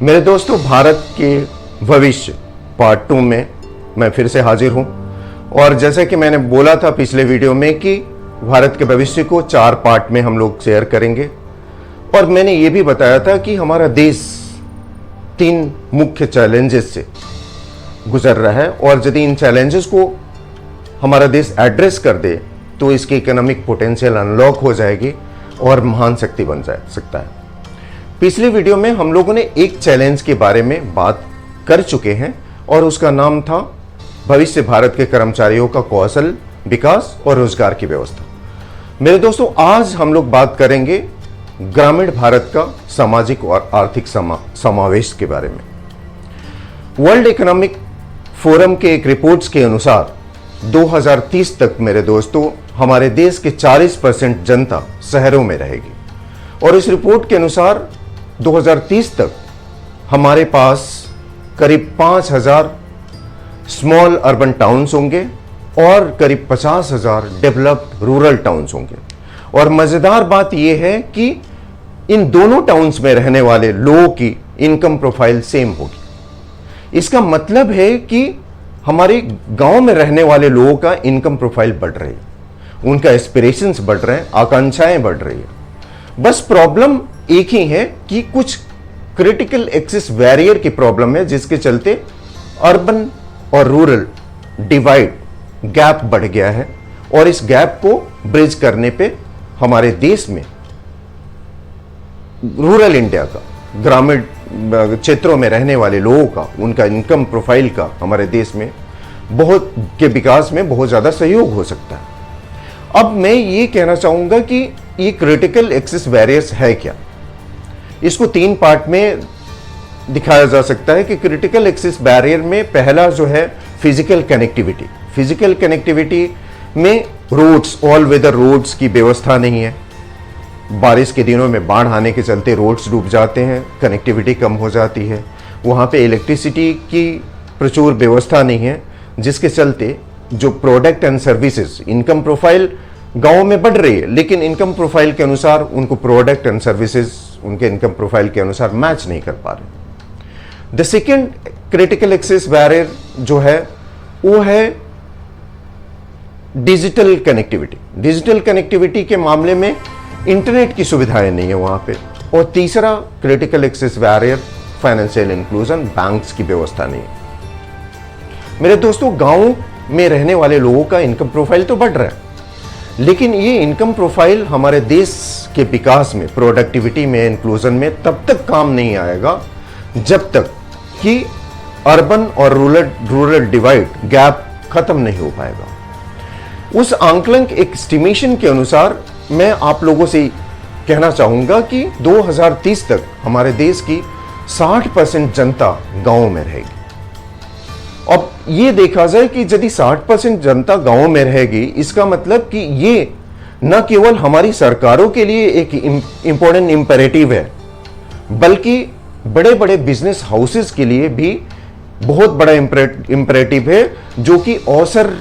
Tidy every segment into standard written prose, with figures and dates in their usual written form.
मेरे दोस्तों, भारत के भविष्य पार्ट 2 में मैं फिर से हाजिर हूं। और जैसे कि मैंने बोला था पिछले वीडियो में कि भारत के भविष्य को 4 पार्ट में हम लोग शेयर करेंगे। और मैंने ये भी बताया था कि हमारा देश 3 मुख्य चैलेंजेस से गुजर रहा है, और यदि इन चैलेंजेस को हमारा देश एड्रेस कर दे तो इसकी इकोनॉमिक पोटेंशियल अनलॉक हो जाएगी और महान शक्ति बन सकता है। पिछले वीडियो में हम लोगों ने एक चैलेंज के बारे में बात कर चुके हैं और उसका नाम था भविष्य भारत के कर्मचारियों का कौशल विकास और रोजगार की व्यवस्था। मेरे दोस्तों, आज हम लोग बात करेंगे ग्रामीण भारत का सामाजिक और आर्थिक समावेश के बारे में। वर्ल्ड इकोनॉमिक फोरम के एक रिपोर्ट्स के अनुसार 2030 तक मेरे दोस्तों हमारे देश के 40% जनता शहरों में रहेगी। और इस रिपोर्ट के अनुसार 2030 तक हमारे पास करीब 5000 स्मॉल अर्बन टाउन्स होंगे और करीब 50,000 डेवलप्ड रूरल टाउन्स होंगे। और मजेदार बात यह है कि इन दोनों टाउन्स में रहने वाले लोगों की इनकम प्रोफाइल सेम होगी। इसका मतलब है कि हमारे गांव में रहने वाले लोगों का इनकम प्रोफाइल बढ़ रही है, उनका एस्पिरेशंस बढ़ रहे हैं, आकांक्षाएं बढ़ रही है। बस प्रॉब्लम एक ही है कि कुछ क्रिटिकल एक्सेस बैरियर की प्रॉब्लम है, जिसके चलते अर्बन और रूरल डिवाइड गैप बढ़ गया है। और इस गैप को ब्रिज करने पे हमारे देश में रूरल इंडिया का, ग्रामीण क्षेत्रों में रहने वाले लोगों का, उनका इनकम प्रोफाइल का हमारे देश में बहुत के विकास में बहुत ज्यादा सहयोग हो सकता है। अब मैं ये कहना चाहूंगा कि ये क्रिटिकल एक्सेस बैरियर्स है क्या। इसको 3 पार्ट में दिखाया जा सकता है कि क्रिटिकल एक्सेस बैरियर में पहला जो है फिजिकल कनेक्टिविटी। फिजिकल कनेक्टिविटी में रोड्स, ऑल वेदर रोड्स की व्यवस्था नहीं है। बारिश के दिनों में बाढ़ आने के चलते रोड्स डूब जाते हैं, कनेक्टिविटी कम हो जाती है। वहाँ पे इलेक्ट्रिसिटी की प्रचुर व्यवस्था नहीं है, जिसके चलते जो product and services, income profile गांव में बढ़ रही है, लेकिन इनकम प्रोफाइल के अनुसार उनको प्रोडक्ट एंड सर्विसेज उनके इनकम प्रोफाइल के अनुसार मैच नहीं कर पा रहे। The second critical access barrier जो है वो है डिजिटल कनेक्टिविटी। डिजिटल कनेक्टिविटी के मामले में इंटरनेट की सुविधाएं नहीं है वहां पे। और तीसरा critical access barrier financial inclusion, banks की व्यवस्था नहीं है। मेरे दोस्तों, गांव में रहने वाले लोगों का इनकम प्रोफाइल तो बढ़ रहा है, लेकिन ये इनकम प्रोफाइल हमारे देश के विकास में, प्रोडक्टिविटी में, इंक्लूजन में तब तक काम नहीं आएगा जब तक कि अर्बन और रूरल डिवाइड गैप खत्म नहीं हो पाएगा। उस आंकलन एक एस्टिमेशन के अनुसार मैं आप लोगों से कहना चाहूंगा कि 2030 तक हमारे देश की 60% जनता गांव में रहेगी। अब ये देखा जाए कि यदि 60% जनता गांव में रहेगी, इसका मतलब कि ये न केवल हमारी सरकारों के लिए एक इंपॉर्टेंट इंपेरेटिव है, बल्कि बड़े बड़े बिजनेस हाउसेस के लिए भी बहुत बड़ा इंपेरेटिव है, जो कि अवसर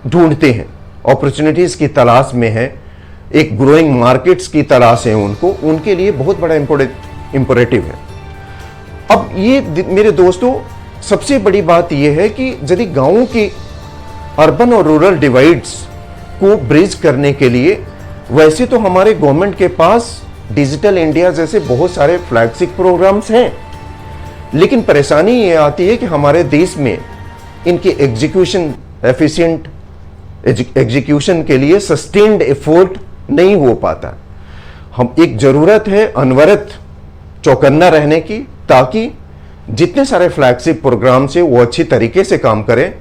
ढूंढते हैं, अपॉर्चुनिटीज की तलाश में है, एक ग्रोइंग मार्केट्स की तलाश है उनको, उनके लिए बहुत बड़ा इंपेरेटिव है। अब ये मेरे दोस्तों, सबसे बड़ी बात यह है कि यदि गांवों की अर्बन और रूरल डिवाइड्स को ब्रिज करने के लिए, वैसे तो हमारे गवर्नमेंट के पास डिजिटल इंडिया जैसे बहुत सारे फ्लैगशिप प्रोग्राम्स हैं, लेकिन परेशानी ये आती है कि हमारे देश में इनके एग्जीक्यूशन, एफिशिएंट एग्जीक्यूशन के लिए सस्टेन्ड एफर्ट नहीं हो पाता। हम एक जरूरत है अनवरत चौकन्ना रहने की, ताकि जितने सारे फ्लैगशिप प्रोग्राम से वो अच्छी तरीके से काम करें।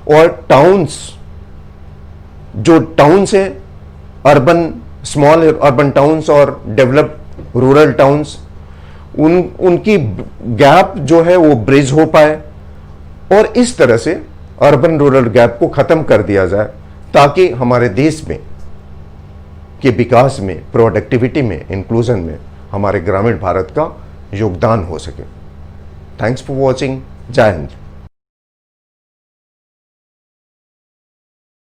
और टाउन्स है, अर्बन, स्मॉल अर्बन टाउन्स और डेवलप्ड रूरल टाउन्स, उनकी गैप जो है वो ब्रिज हो पाए, और इस तरह से अर्बन रूरल गैप को खत्म कर दिया जाए, ताकि हमारे देश में के विकास में, प्रोडक्टिविटी में, इंक्लूजन में हमारे ग्रामीण भारत का योगदान हो सके। Thanks for watching. जय हिंद।